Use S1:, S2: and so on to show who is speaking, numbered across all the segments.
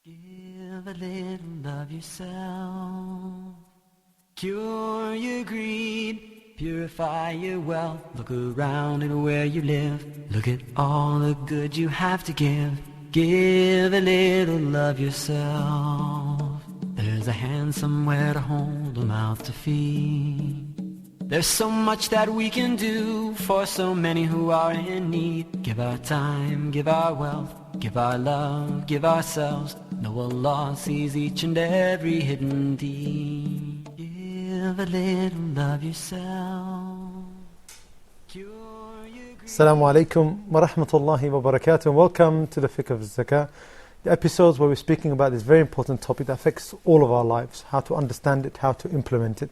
S1: Give a little of yourself. Cure your greed, purify your wealth. Look around at where you live. Look at all the good you have to give. Give a little of yourself. There's a hand somewhere to hold, a mouth to feed. There's so much that we can do for so many who are in need. Give our time, give our wealth, give our love, give ourselves. Know Allah sees each and every hidden deed. Give a little of yourself.
S2: Assalamu alaikum wa rahmatullahi wa barakatuh. Welcome to the Fiqh of Zakah, the episodes where we're speaking about this very important topic that affects all of our lives, how to understand it, how to implement it.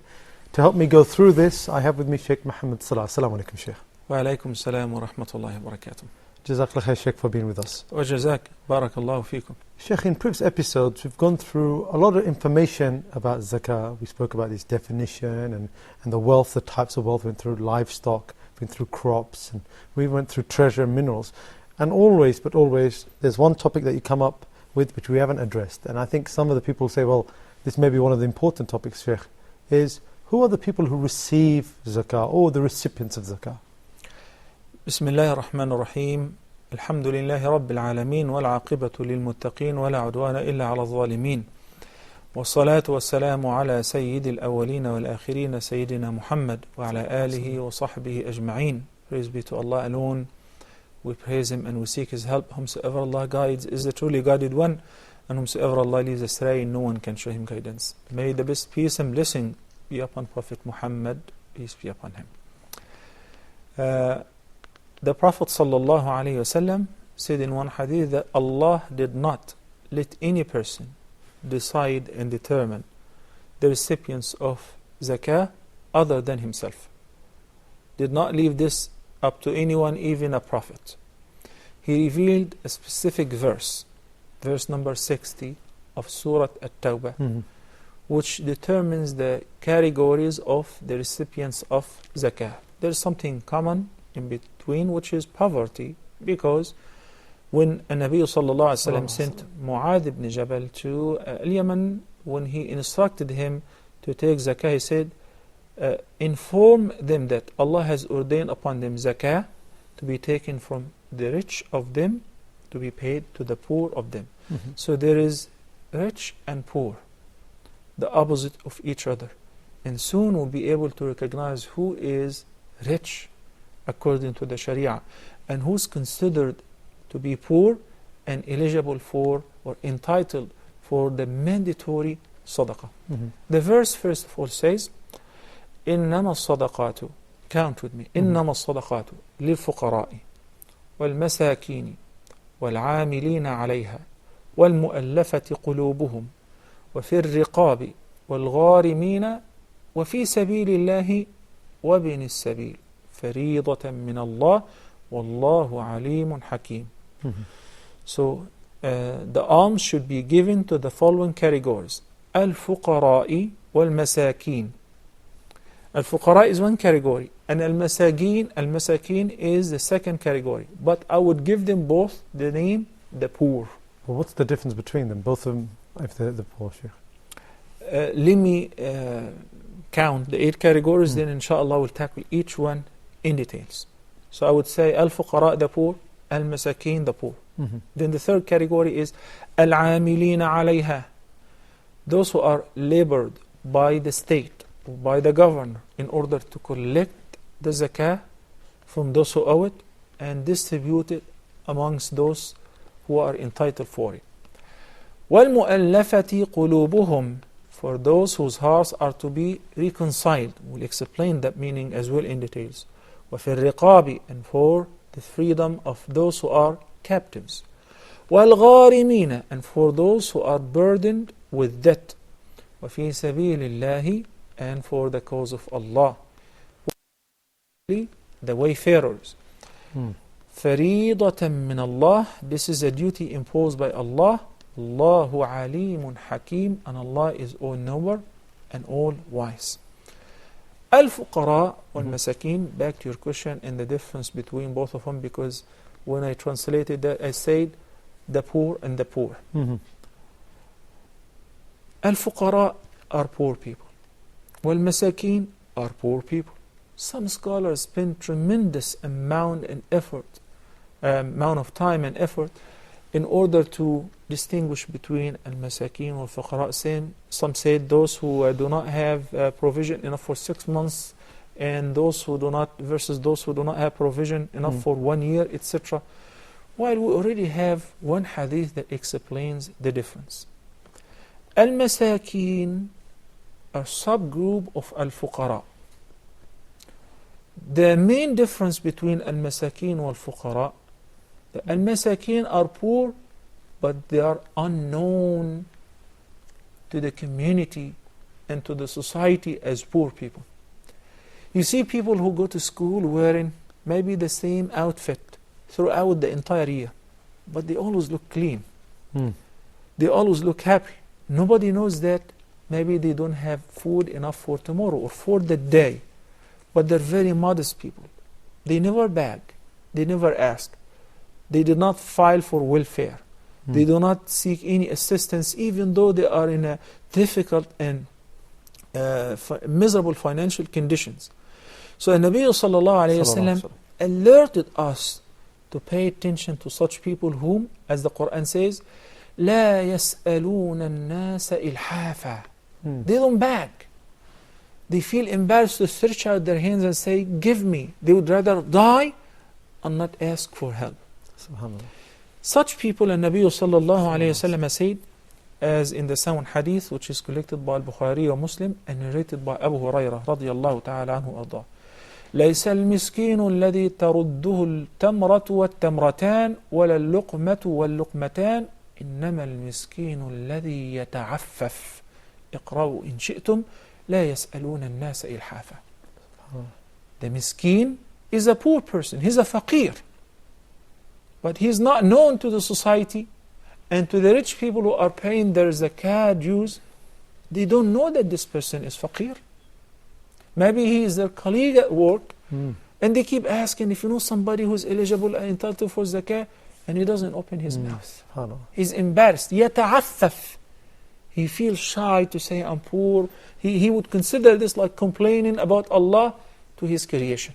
S2: To help me go through this, I have with me Sheikh Muhammad Salah. Assalamu alaikum, Sheikh.
S3: Wa alaikum assalam wa rahmatullahi wa barakatuh.
S2: Jazakallah khair, Sheikh, for being with us.
S3: Wa jazak, barakallahu feekum.
S2: Sheikh, in previous episodes, we've gone through a lot of information about zakah. We spoke about its definition and the wealth, the types of wealth. We went through livestock, went through crops, and we went through treasure and minerals. And always, there's one topic that you come up with which we haven't addressed. And I think some of the people say, well, this may be one of the important topics, Sheikh, is who are the people who receive zakah or the recipients of zakah?
S3: Bismillah ar-Rahman ar-Rahim. Alhamdulillahi Rabbil Alameen. Wal aqibatu lil muttaqeen. Wa la udwana illa ala al-zalimin. Wa salatu wa salamu ala sayyidil awwalina wal akhirina Sayyidina Muhammad wa ala alihi wa sahbihi ajma'een. Praise be to Allah alone. We praise Him and we seek His help. Whomsoever Allah guides is the truly guided one, and whomsoever Allah leaves astray, no one can show him guidance. May the best peace and blessing be upon Prophet Muhammad, peace be upon him. The Prophet ﷺ said in one hadith that Allah did not let any person decide and determine the recipients of zakah other than himself. Did not leave this up to anyone, even a prophet. He revealed a specific verse number 60 of Surah At-Tawbah, which determines the categories of the recipients of zakah. There's something common in between, which is poverty, because when Nabi sallallahu alaihi wasallam sent Mu'adh ibn Jabal to Yemen, when he instructed him to take zakah, he said, inform them that Allah has ordained upon them zakah to be taken from the rich of them to be paid to the poor of them. So there is rich and poor, the opposite of each other, and soon we'll be able to recognize who is rich according to the Sharia and who's considered to be poor and eligible for or entitled for the mandatory sadaqah. The verse first of all says, إنما الصدقات, count with me, إنما الصدقات للفقراء والمساكين والعاملين عليها والمؤلفة قلوبهم وفي الرقاب والغارمين وفي سبيل الله وابن السبيل فريضة من الله والله عليم حكيم. So the alms should be given to the following categories: الفقراء والمساكين. Al-Fuqara is one category, and Al-Masakin is the second category. But I would give them both the name, the poor.
S2: Well, what's the difference between them, both of them, if they're the poor, Sheikh?
S3: Let me count the 8 categories, then inshallah we'll tackle each one in details. So I would say Al-Fuqara, the poor, Al-Masakin, the poor. Then the third category is Al-Amilina alayha, those who are labored by the state, by the governor, in order to collect the zakah from those who owe it and distribute it amongst those who are entitled for it. وَالْمُؤَلَّفَةِ قُلُوبُهُمْ, for those whose hearts are to be reconciled. We'll explain that meaning as well in details. وَفِي الرِّقَابِ, and for the freedom of those who are captives. وَالْغَارِمِينَ, and for those who are burdened with debt. وَفِي سَبِيلِ اللَّهِ, and for the cause of Allah. The wayfarers. فَرِيضَةً مِّنَ اللَّهِ, this is a duty imposed by Allah. Allahu alimun hakim, and Allah is all knower and all wise. Al-Fuqara wal-Masakin, back to your question and the difference between both of them, because when I translated that, I said the poor and the poor. Al-Fuqara are poor people. Wal-Masakin are poor people. Some scholars spend tremendous amount of time and effort in order to distinguish between al-masakin and al-fuqara. Some said those who do not have provision enough for 6 months, and those who do not, versus those who do not have provision enough for 1 year, etc. While we already have one hadith that explains the difference. Al-masakin are subgroup of al-fuqara. The main difference between al-masakin and al-fuqara, the al-masakin are poor, but they are unknown to the community and to the society as poor people. You see people who go to school wearing maybe the same outfit throughout the entire year, but they always look clean. They always look happy. Nobody knows that maybe they don't have food enough for tomorrow or for the day. But they're very modest people. They never beg. They never ask. They do not file for welfare. They do not seek any assistance, even though they are in a difficult and miserable financial conditions. So Nabi sallallahu alayhi wasallam alerted us to pay attention to such people whom, as the Quran says, لا يسألون الناس إلحافا. They don't beg. They feel embarrassed to stretch out their hands and say, give me. They would rather die and not ask for help.
S2: SubhanAllah.
S3: Such people, and Nabi sallallahu alayhi wasallam said, as in the sound hadith which is collected by Bukhari or Muslim and narrated by Abu Hurairah radiyallahu ta'ala anhu arda. ليس المسكين الذي ترده التمرة والتمرتان ولا اللقمة واللقمتان إنما المسكين الذي يتعفف اقرأوا إن شئتم لا يسألون الناس إلحافا. The miskin is a poor person. He's a faqir. But he's not known to the society and to the rich people who are paying their zakah dues. They don't know that this person is faqir. Maybe he is their colleague at work, and they keep asking if you know somebody who's eligible and entitled for zakah, and he doesn't open his mouth. He's embarrassed. يتعفف. He feels shy to say I'm poor. He would consider this like complaining about Allah to his creation.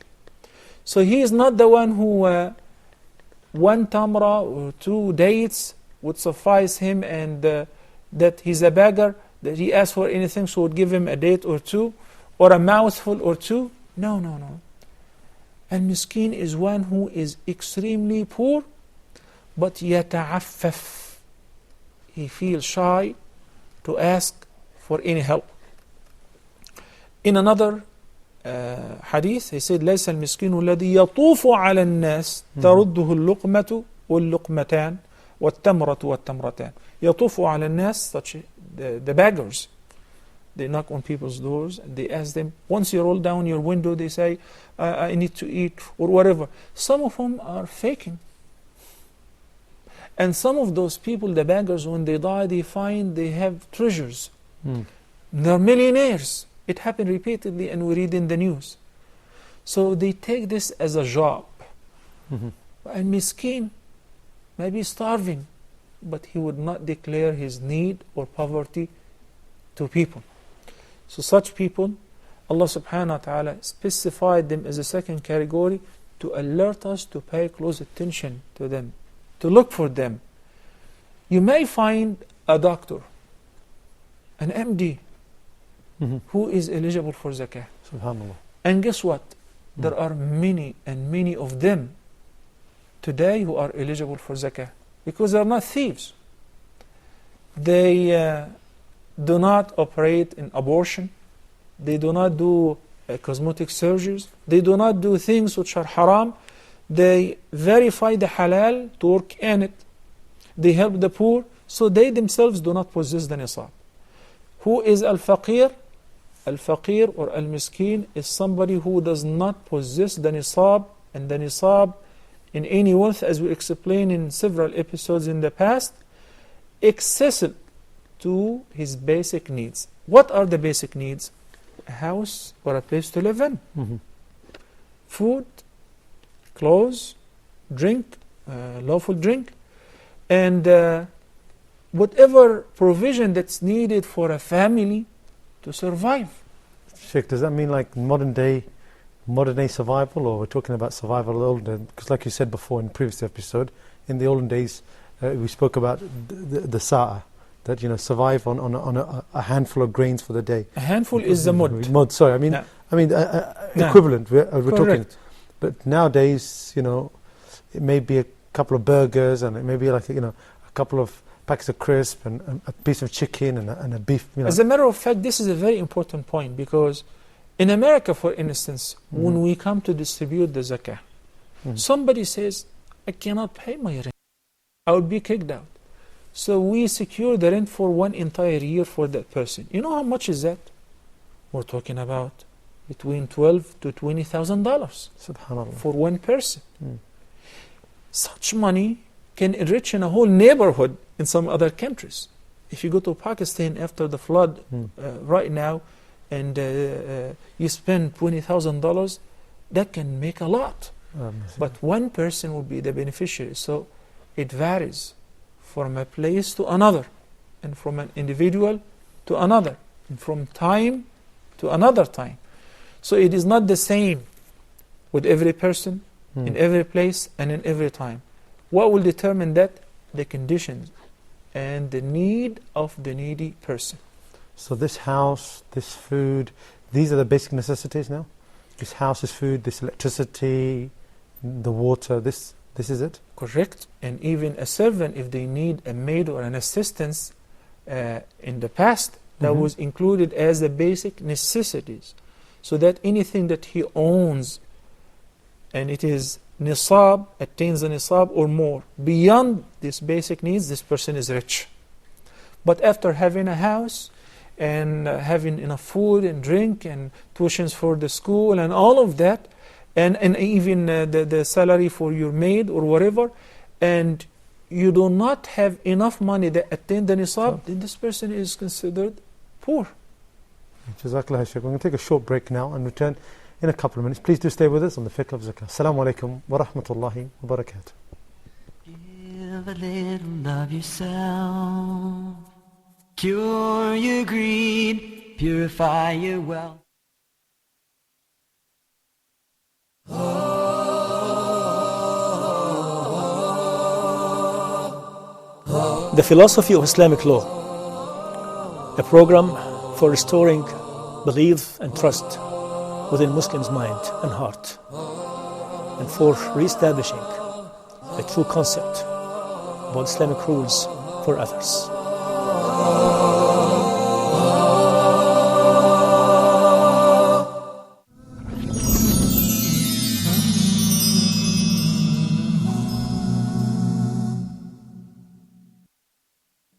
S3: So he is not the one who 1 tamra or 2 dates would suffice him, and that he's a beggar, that he asks for anything, so would give him a date or 2 or a mouthful or 2. No. And miskin is one who is extremely poor, but يتعفف. He feels shy to ask for any help. In another hadith, he said, ليس المسكين الذي يطوف على الناس ترده اللقمة واللقمتان والتمرة والتمرتان. يطوف على الناس, such the beggars. They knock on people's doors and they ask them, once you roll down your window, they say, I need to eat or whatever. Some of them are faking. And some of those people, the beggars, when they die, they find they have treasures. They're millionaires. It happened repeatedly, and we read in the news. So they take this as a job. And miskin, maybe starving, but he would not declare his need or poverty to people. So such people, Allah subhanahu wa ta'ala specified them as a second category to alert us to pay close attention to them, to look for them. You may find a doctor, an MD, who is eligible for zakah.
S2: SubhanAllah.
S3: And guess what? There are many and many of them today who are eligible for zakah because they are not thieves. They do not operate in abortion. They do not do cosmetic surgeries. They do not do things which are haram. They verify the halal to work in it. They help the poor. So they themselves do not possess the nisab. Who is al-faqir? Al-faqir or al-miskin is somebody who does not possess the nisab, and the nisab in any wealth, as we explained in several episodes in the past, excessive to his basic needs. What are the basic needs? A house or a place to live in. Food, clothes, drink, lawful drink, and whatever provision that's needed for a family to survive.
S2: Sheikh, does that mean like modern day survival, or we're talking about survival of the olden days? Because like you said before in the previous episode, in the olden days, we spoke about the sa'a, that, you know, survive on a handful of grains for the day.
S3: A handful is the mud.
S2: Mud, sorry, equivalent, we're talking.
S3: Correct.
S2: But nowadays, you know, it may be a couple of burgers, and it may be like, you know, a couple of packets of crisp and a piece of chicken and a beef. You know.
S3: As a matter of fact, this is a very important point, because in America, for instance, when we come to distribute the zakah, somebody says, I cannot pay my rent. I would be kicked out. So we secure the rent for one entire year for that person. You know how much is that? We're talking about between $12,000 to $20,000
S2: Subhanallah.
S3: for one person. Such money can enrich in a whole neighborhood in some other countries. If you go to Pakistan after the flood right now, and you spend $20,000, that can make a lot. But one person will be the beneficiary. So it varies from a place to another, and from an individual to another, and from time to another time. So it is not the same with every person, in every place, and in every time. What will determine that? The conditions and the need of the needy person.
S2: So this house, this food, these are the basic necessities now? This house, this food, this electricity, the water, this is it?
S3: Correct. And even a servant, if they need a maid or an assistance in the past, that was included as the basic necessities. So that anything that he owns, and it is nisab, attains the nisab or more, beyond these basic needs, this person is rich. But after having a house, and having enough food and drink and tuitions for the school and all of that, and even the salary for your maid or whatever, and you do not have enough money that attain the nisab, then this person is considered poor.
S2: Jazakallah Shaykh. We're going to take a short break now and return in a couple of minutes. Please do stay with us on the Fiqh of Zakah. Assalamu alaikum wa rahmatullahi wa barakatuh.
S1: Give a little of yourself. Cure your greed, purify your wealth.
S4: The Philosophy of Islamic Law, a program for restoring belief and trust within Muslims' mind and heart, and for re-establishing a true concept about Islamic rules for others.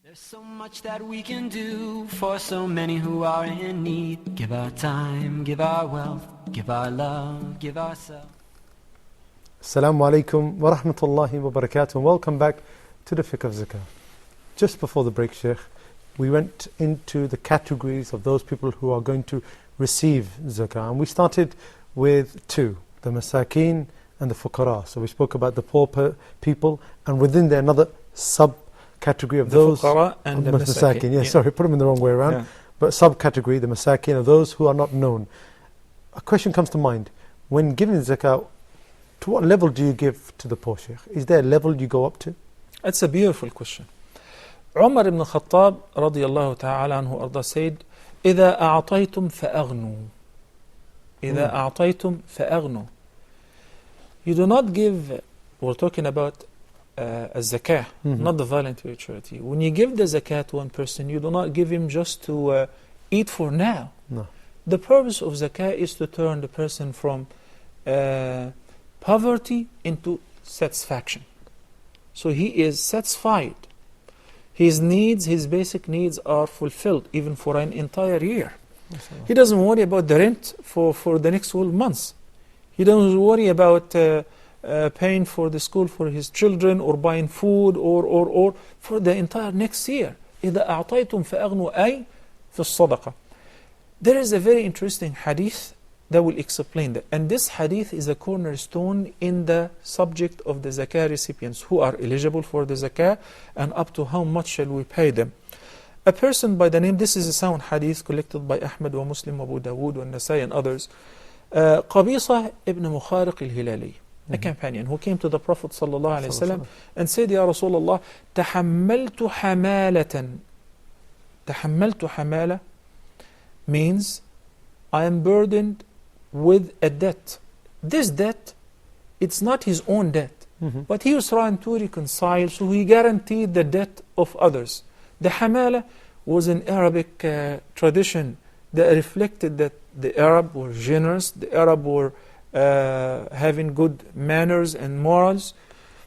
S1: There's so much that we can do for so many who are in need. Give our time, give our wealth, give our love, give ourselves.
S2: Assalamu alaikum wa rahmatullahi wa barakatuh, and welcome back to the Fiqh of Zakah. Just before the break, Sheikh, we went into the categories of those people who are going to receive Zakah, and we started with two, the Masakin and the Fuqara. So we spoke about the poor people, and within there another subcategory of those,
S3: Fuqara and the Masakin.
S2: Yeah, sorry, put them in the wrong way around.
S3: Yeah.
S2: But subcategory, the Masakin, of those who are not known. A question comes to mind: when giving Zakah, to what level do you give to the poor, Sheikh? Is there a level you go up to?
S3: That's a beautiful question. Umar ibn Khattab radiyallahu ta'ala anhu arda said, إِذَا أَعْطَيْتُمْ فَأَغْنُوا إِذَا أَعْطَيْتُمْ فَأَغْنُوا. You do not give, we're talking about a zakah, not the voluntary charity. When you give the zakah to one person, you do not give him just to eat for now.
S2: No.
S3: The purpose of zakah is to turn the person from poverty into satisfaction. So he is satisfied. His needs, his basic needs are fulfilled even for an entire year. He doesn't worry about the rent for the next 12 months. He doesn't worry about paying for the school for his children, or buying food, or for the entire next year. إِذَا أَعْطَيْتُمْ فَأَغْنُوا أَيْ فِي الصَّدَقَةِ. There is a very interesting hadith that will explain that. And this hadith is a cornerstone in the subject of the zakah recipients who are eligible for the zakah and up to how much shall we pay them. A person by the name, this is a sound hadith collected by Ahmad wa Muslim, Abu Dawood, wa Nasai and others. Qabisa ibn Mukhariq al-Hilali, a companion who came to the Prophet sallallahu alaihi wasallam and said, Ya Rasulullah, tahammaltu hamalatan. Tahammaltu hamala means I am burdened with a debt. This debt, it's not his own debt, but he was trying to reconcile, so he guaranteed the debt of others. The hamala was an Arabic tradition that reflected that the Arab were generous, the Arab were having good manners and morals.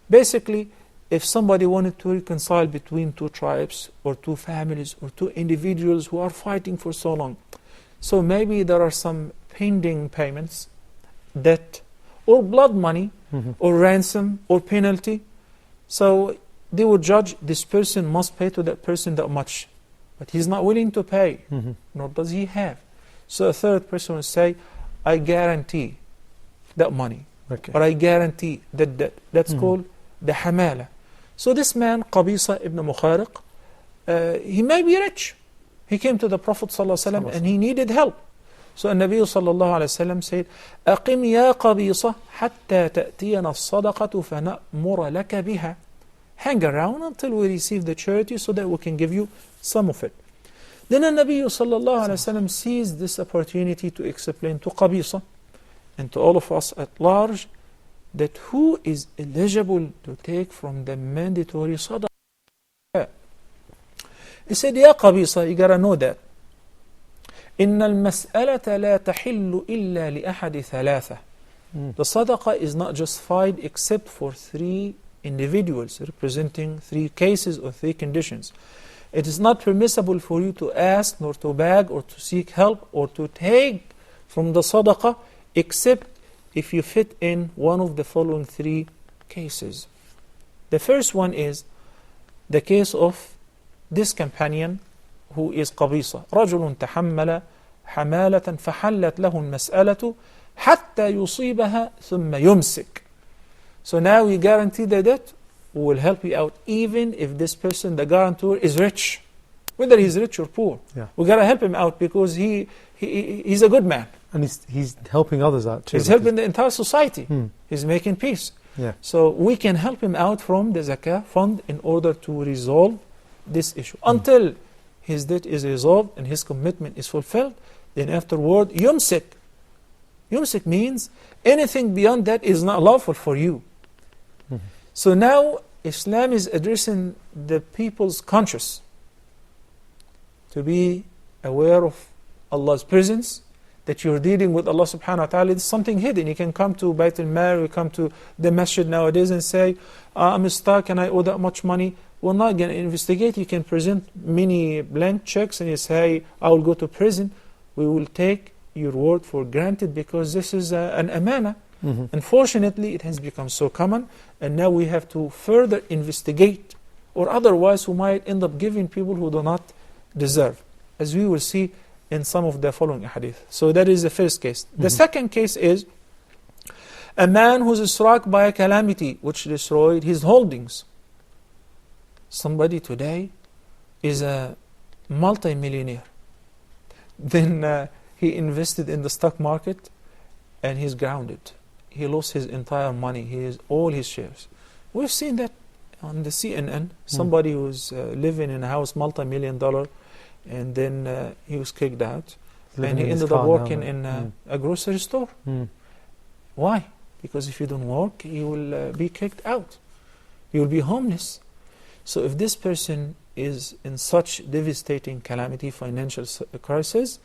S3: Basically, if somebody wanted to reconcile between two tribes or two families or two individuals who are fighting for so long, so maybe there are some pending payments, debt, or blood money, or ransom, or penalty. So they would judge this person must pay to that person that much. But he's not willing to pay, nor does he have. So a third person would say, I guarantee that money, or I guarantee that debt. That's called the hamala. So this man, Qabisa ibn Mukhariq, he may be rich. He came to the Prophet ﷺ and he needed help. So Nabi sallallahu alayhi wa sallam said, أقم يا قبيصة حتى تأتينا الصدقة فنأمر لك بها. Hang around until we receive the charity so that we can give you some of it. Then Nabi sallallahu alayhi wa sallam seized this opportunity to explain to Qabisa and to all of us at large that who is eligible to take from the mandatory sadaqah. He said, Ya Qabisa, you gotta know that إن المسألة لا تحل إلا لأحد ثلاثة. The sadaqah is not justified except for three individuals representing three cases or three conditions. It is not permissible for you to ask, nor to beg, or to seek help, or to take from the sadaqah except if you fit in one of the following three cases. The first one is the case of this companion who is Qabisa. رجل تحمل حمالة فحلت له المسألة حتى يصيبها ثم يمسك. So now we guarantee the debt, we will help you out even if this person, the guarantor, is rich. Whether he's rich or poor. We got to help him out because he's a good man.
S2: And he's helping others out too.
S3: He's helping the entire society. He's making peace.
S2: Yeah.
S3: So we can help him out from the zakah fund in order to resolve this issue. Until his debt is resolved and his commitment is fulfilled, then afterward, yumsik. Yumsik means anything beyond that is not lawful for you. So now Islam is addressing the people's conscience to be aware of Allah's presence, that you're dealing with Allah subhanahu wa ta'ala. It's something hidden. You can come to Bayt al-Mal, you come to the masjid nowadays and say, I'm stuck and I owe that much money. We're not going to investigate. You can present many blank checks and you say, I will go to prison. We will take your word for granted because this is an amana. Unfortunately, it has become so common, and now we have to further investigate, or otherwise we might end up giving people who do not deserve, as we will see in some of the following hadith. So that is the first case. The second case is a man who is struck by a calamity which destroyed his holdings. Somebody today is a multi-millionaire. Then he invested in the stock market and he's grounded. He lost his entire money, all his shares. We've seen that on the CNN. Somebody who's living in a house, multi-million-dollar, and then he was kicked out. And he ended up working in a grocery store. Why? Because if you don't work, you will be kicked out. You will be homeless. So if this person is in such devastating calamity, financial crisis,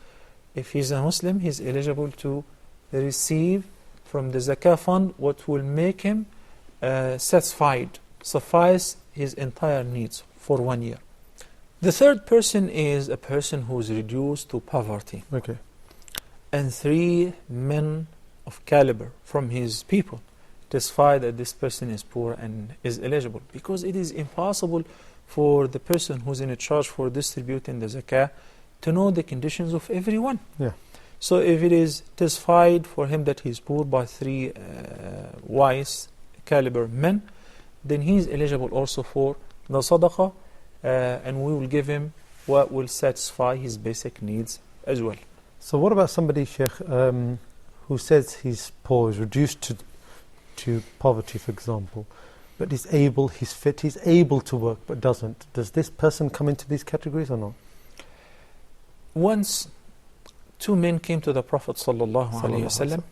S3: if he's a Muslim, he's eligible to receive from the zakah fund what will make him suffice his entire needs for 1 year. The third person is a person who is reduced to poverty. And three men of caliber from his people testify that this person is poor and is eligible, because it is impossible for the person who's in charge for distributing the zakah to know the conditions of everyone. So if it is testified for him that he is poor by 3 wise caliber men, then he is eligible also for the sadaqah, and we will give him what will satisfy his basic needs as well.
S2: So what about somebody, Sheikh, who says he's poor, is reduced to poverty, for example, but he's able, he's fit, he's able to work but doesn't? Does this person come into these categories or not?
S3: Once 2 men came to the Prophet ﷺ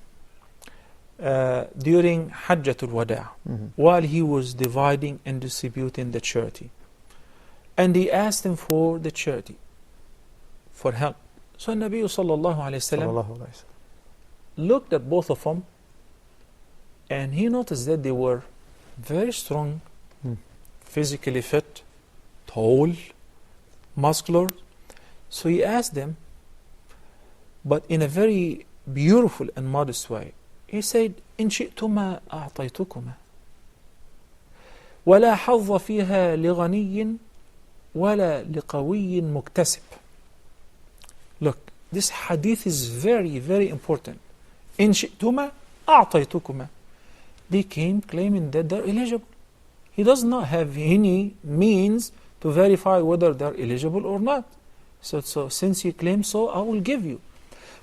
S3: during Hajjatul Wada', while he was dividing and distributing the charity. And he asked him for the charity, for help. So Nabi ﷺ looked at both of them, and he noticed that they were very strong, physically fit, tall, muscular. So he asked them, but in a very beautiful and modest way. He said, إن شئتما أعطيتكما ولا حظ فيها لغني ولا لقوي مكتسب. Look, this hadith is very, very important. إن شئتما أعطيتكما. They came claiming that they're eligible. He does not have any means to verify whether they're eligible or not. So since you claim so, I will give you.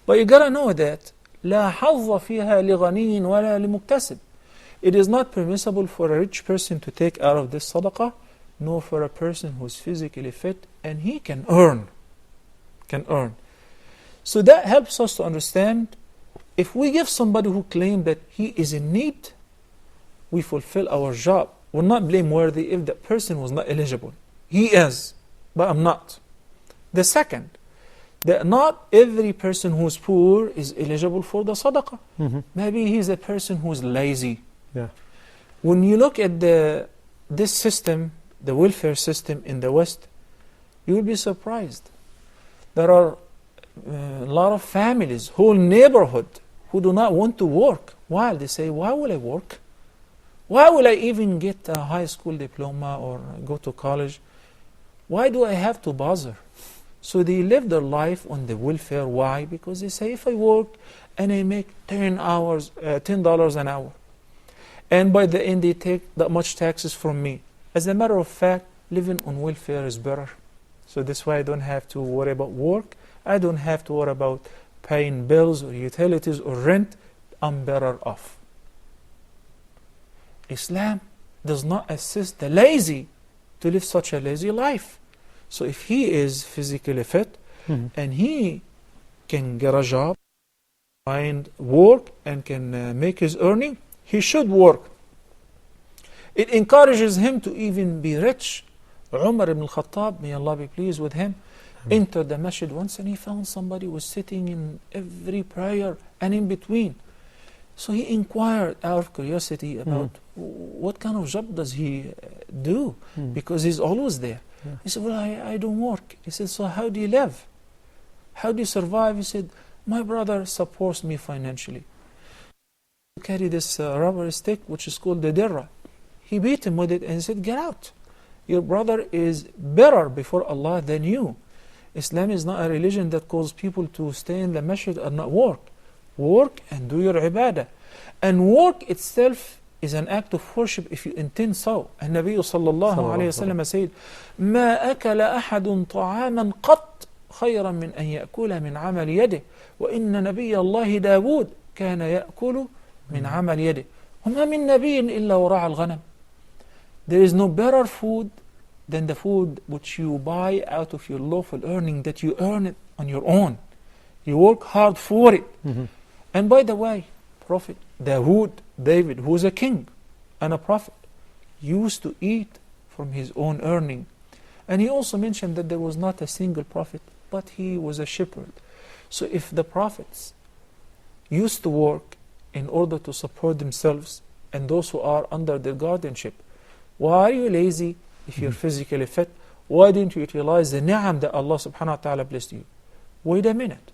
S3: But you gotta know that لا حظ فيها لغني ولا لمكتسب. It is not permissible for a rich person to take out of this sadaqah, nor for a person who is physically fit and he can earn. So that helps us to understand, if we give somebody who claims that he is in need, we fulfill our job. We're not blameworthy if that person was not eligible. He is, but I'm not. The second, that not every person who is poor is eligible for the sadaqah. Maybe he's a person who is lazy.
S2: Yeah.
S3: When you look at this system, the welfare system in the West, you will be surprised. There are a lot of families, whole neighborhood, who do not want to work. Why? They say, why will I work? Why will I even get a high school diploma or go to college? Why do I have to bother? So they live their life on the welfare. Why? Because they say, if I work and I make $10 an hour, and by the end they take that much taxes from me. As a matter of fact, living on welfare is better. So that's why I don't have to worry about work. I don't have to worry about paying bills or utilities or rent. I'm better off. Islam does not assist the lazy to live such a lazy life. So if he is physically fit and he can get a job, find work and can make his earning, he should work. It encourages him to even be rich. Umar ibn al-Khattab, may Allah be pleased with him, entered the masjid once and he found somebody was sitting in every prayer and in between. So he inquired out of curiosity about what kind of job does he do, because he's always there. He said, well, I don't work. He said, so how do you live? How do you survive? He said, my brother supports me financially. He carried this rubber stick, which is called the dirra. He beat him with it and said, get out. Your brother is better before Allah than you. Islam is not a religion that calls people to stay in the masjid and not work. Work and do your ibadah. And work itself is an act of worship if you intend so. And Nabi sallallahu alayhi wa sallam said, ما أكل أحد طعاما قط خيرا من أن يأكل من عمل يده وإن نبي الله داود كان يأكل من عمل يده وما من نبي إلا وراء الغنم. There is no better food than the food which you buy out of your lawful earning, that you earn it on your own. You work hard for it. And by the way, Prophet David, who is a king and a prophet, used to eat from his own earning. And he also mentioned that there was not a single prophet, but he was a shepherd. So if the prophets used to work in order to support themselves and those who are under their guardianship, why are you lazy if you're physically fit? Why didn't you utilize the ni'am that Allah subhanahu wa ta'ala blessed you? Wait a minute.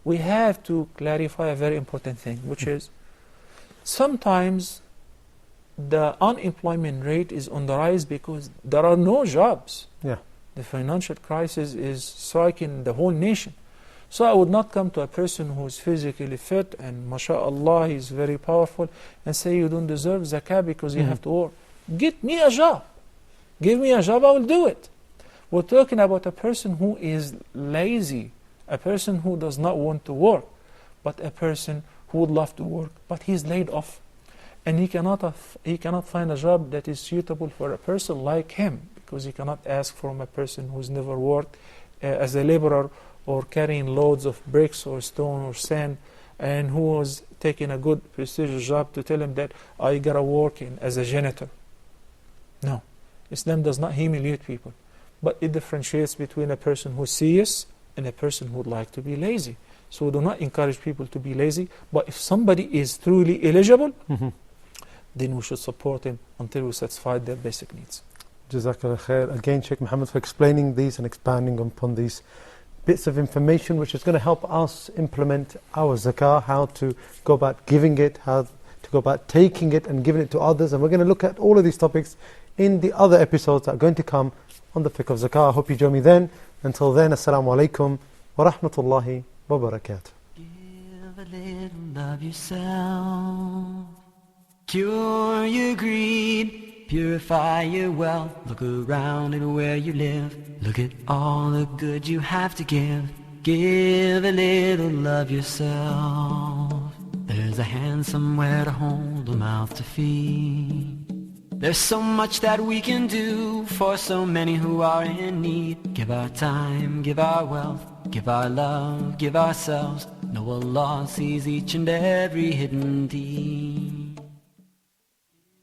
S3: We have to clarify a very important thing, which is sometimes the unemployment rate is on the rise because there are no jobs.
S2: Yeah.
S3: The financial crisis is striking the whole nation. So I would not come to a person who is physically fit and mashallah he's very powerful and say you don't deserve zakah because you have to work. Get me a job. Give me a job, I will do it. We're talking about a person who is lazy, a person who does not want to work, but a person who would love to work, but he's laid off. And he cannot find a job that is suitable for a person like him, because he cannot ask from a person who's never worked as a laborer or carrying loads of bricks or stone or sand, and who was taking a good prestigious job to tell him that I gotta work as a janitor. No, Islam does not humiliate people, but it differentiates between a person who's serious and a person who would like to be lazy. So we do not encourage people to be lazy, but if somebody is truly eligible, then we should support him until we satisfy their basic needs.
S2: Jazakallah khair. Again, Sheikh Muhammad, for explaining these and expanding upon these bits of information which is going to help us implement our zakah, how to go about giving it, how to go about taking it and giving it to others. And we're going to look at all of these topics in the other episodes that are going to come on the Fiqh of Zakah. I hope you join me then. Until then, Assalamu alaikum wa rahmatullahi wa barakatuh.
S1: Give a little of yourself. Cure your greed, purify your wealth. Look around at where you live. Look at all the good you have to give. Give a little of yourself. There's a hand somewhere to hold, a mouth to feed. There's so much that we can do for so many who are in need. Give our time, give our wealth, give our love, give ourselves. Know Allah sees each and every hidden deed.